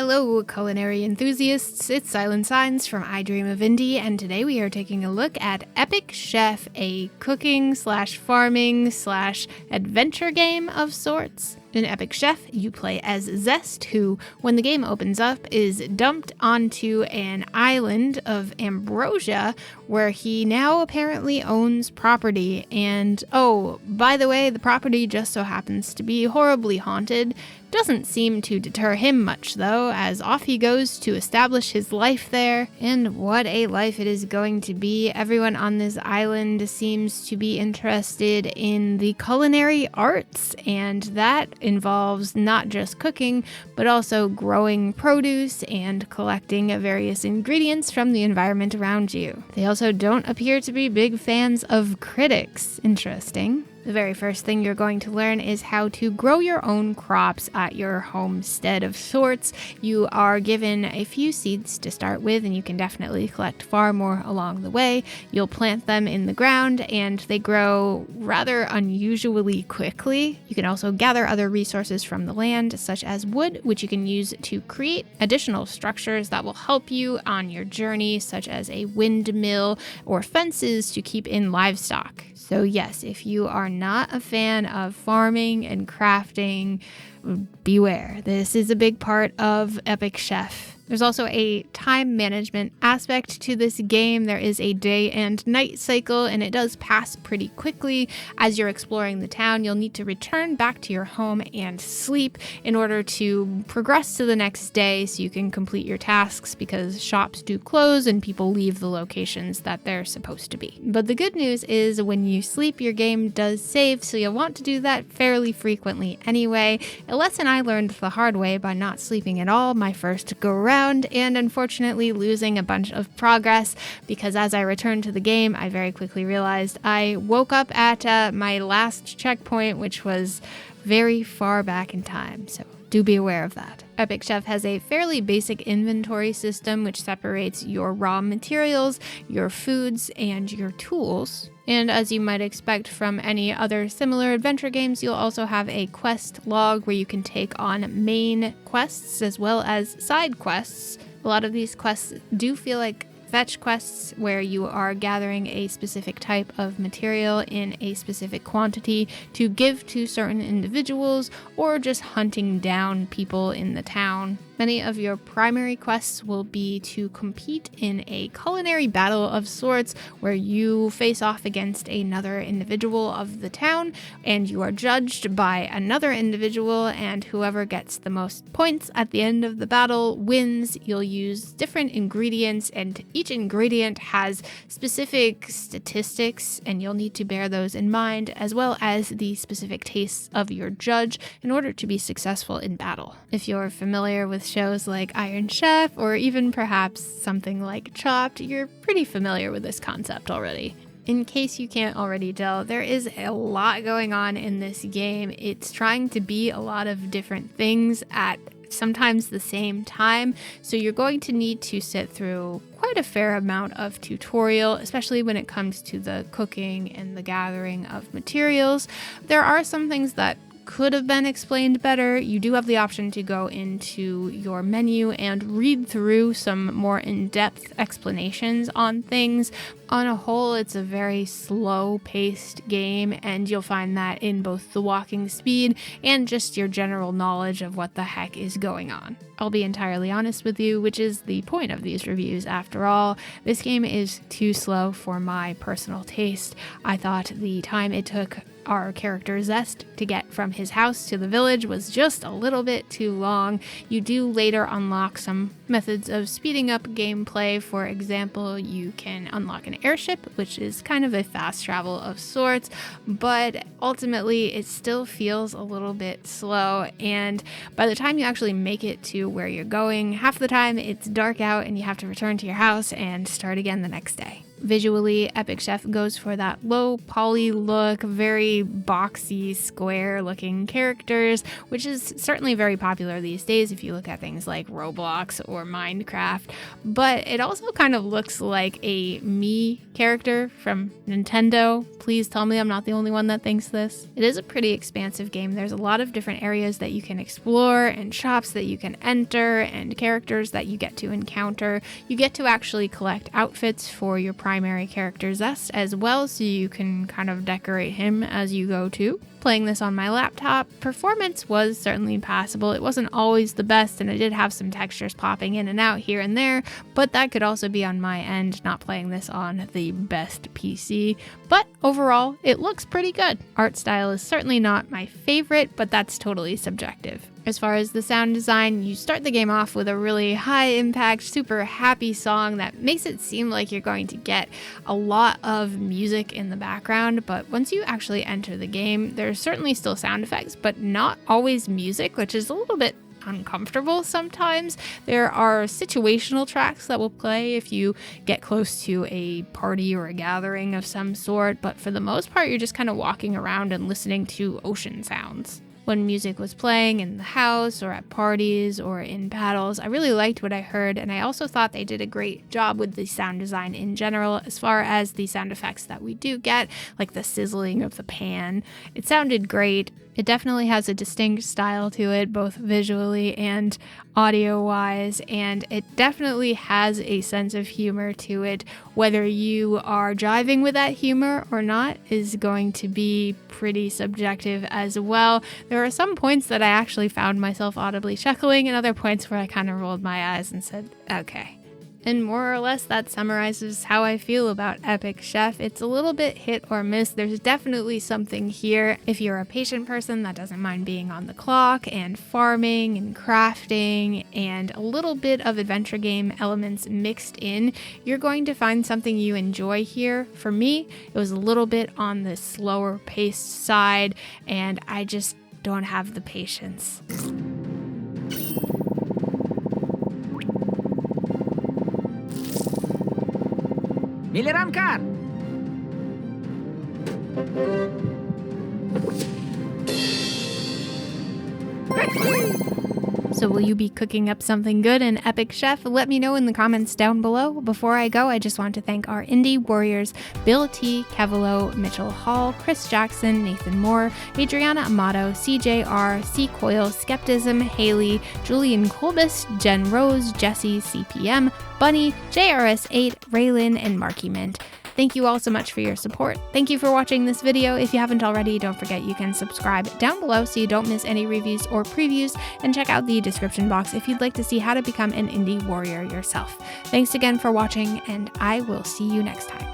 Hello, culinary enthusiasts. It's SilentSigns from I Dream of Indie, and today we are taking a look at Epic Chef, a cooking/farming/adventure game of sorts. In Epic Chef, you play as Zest, who, when the game opens up, is dumped onto an island of Ambrosia, where he now apparently owns property. And, oh, by the way, the property just so happens to be horribly haunted. Doesn't seem to deter him much, though, as off he goes to establish his life there. And what a life it is going to be. Everyone on this island seems to be interested in the culinary arts, and that involves not just cooking, but also growing produce and collecting various ingredients from the environment around you. They also don't appear to be big fans of critics. Interesting. The very first thing you're going to learn is how to grow your own crops at your homestead of sorts. You are given a few seeds to start with, and you can definitely collect far more along the way. You'll plant them in the ground, and they grow rather unusually quickly. You can also gather other resources from the land, such as wood, which you can use to create additional structures that will help you on your journey, such as a windmill or fences to keep in livestock. So yes, if you are not a fan of farming and crafting, beware. This is a big part of Epic Chef. There's also a time management aspect to this game. There is a day and night cycle, and it does pass pretty quickly. As you're exploring the town, you'll need to return back to your home and sleep in order to progress to the next day so you can complete your tasks, because shops do close and people leave the locations that they're supposed to be. But the good news is when you sleep, your game does save, so you'll want to do that fairly frequently anyway. A lesson I learned the hard way by not sleeping at all my first go-round, and unfortunately losing a bunch of progress, because as I returned to the game, I very quickly realized I woke up at my last checkpoint, which was very far back in time, so do be aware of that. Epic Chef has a fairly basic inventory system which separates your raw materials, your foods, and your tools. And as you might expect from any other similar adventure games, you'll also have a quest log where you can take on main quests as well as side quests. A lot of these quests do feel like fetch quests, where you are gathering a specific type of material in a specific quantity to give to certain individuals, or just hunting down people in the town. Many of your primary quests will be to compete in a culinary battle of sorts, where you face off against another individual of the town, and you are judged by another individual, and whoever gets the most points at the end of the battle wins. You'll use different ingredients, and each ingredient has specific statistics, and you'll need to bear those in mind, as well as the specific tastes of your judge in order to be successful in battle. If you're familiar with shows like Iron Chef, or even perhaps something like Chopped, you're pretty familiar with this concept already. In case you can't already tell, there is a lot going on in this game. It's trying to be a lot of different things at sometimes the same time, so you're going to need to sit through quite a fair amount of tutorial, especially when it comes to the cooking and the gathering of materials. There are some things that could have been explained better. You do have the option to go into your menu and read through some more in-depth explanations on things. On a whole, it's a very slow-paced game, and you'll find that in both the walking speed and just your general knowledge of what the heck is going on. I'll be entirely honest with you, which is the point of these reviews after all. This game is too slow for my personal taste. I thought the time it took our character Zest to get from his house to the village was just a little bit too long. You do later unlock some methods of speeding up gameplay. For example, you can unlock an airship, which is kind of a fast travel of sorts, but ultimately it still feels a little bit slow, and by the time you actually make it to where you're going, half the time it's dark out and you have to return to your house and start again the next day. Visually, Epic Chef goes for that low poly look, very boxy, square looking characters, which is certainly very popular these days if you look at things like Roblox or Minecraft. But it also kind of looks like a Mii character from Nintendo. Please tell me I'm not the only one that thinks this. It is a pretty expansive game. There's a lot of different areas that you can explore and shops that you can enter and characters that you get to encounter. You get to actually collect outfits for your primary character Zest as well, so you can kind of decorate him as you go too. Playing this on my laptop, performance was certainly passable. It wasn't always the best, and I did have some textures popping in and out here and there, but that could also be on my end, not playing this on the best PC. But overall, it looks pretty good. Art style is certainly not my favorite, but that's totally subjective. As far as the sound design, you start the game off with a really high impact, super happy song that makes it seem like you're going to get a lot of music in the background, but once you actually enter the game, there's certainly still sound effects, but not always music, which is a little bit uncomfortable sometimes. There are situational tracks that will play if you get close to a party or a gathering of some sort, but for the most part, you're just kind of walking around and listening to ocean sounds. When music was playing in the house or at parties or in battles, I really liked what I heard, and I also thought they did a great job with the sound design in general as far as the sound effects that we do get, like the sizzling of the pan. It sounded great. It definitely has a distinct style to it, both visually and audio-wise, and it definitely has a sense of humor to it. Whether you are jiving with that humor or not is going to be pretty subjective as well. There are some points that I actually found myself audibly chuckling, and other points where I kind of rolled my eyes and said, okay. And more or less that summarizes how I feel about Epic Chef. It's a little bit hit or miss. There's definitely something here. If you're a patient person that doesn't mind being on the clock and farming and crafting and a little bit of adventure game elements mixed in, you're going to find something you enjoy here. For me, it was a little bit on the slower paced side, and I just don't have the patience. Miliram kar! So will you be cooking up something good in Epic Chef? Let me know in the comments down below. Before I go, I just want to thank our indie warriors, Bill T, Kevilo, Mitchell Hall, Chris Jackson, Nathan Moore, Adriana Amato, CJR, C Coil, Skeptism, Haley, Julian Kolbus, Jen Rose, Jesse, CPM, Bunny, JRS8, Raylin, and Marky Mint. Thank you all so much for your support. Thank you for watching this video. If you haven't already, don't forget you can subscribe down below so you don't miss any reviews or previews, and check out the description box if you'd like to see how to become an indie warrior yourself. Thanks again for watching, and I will see you next time.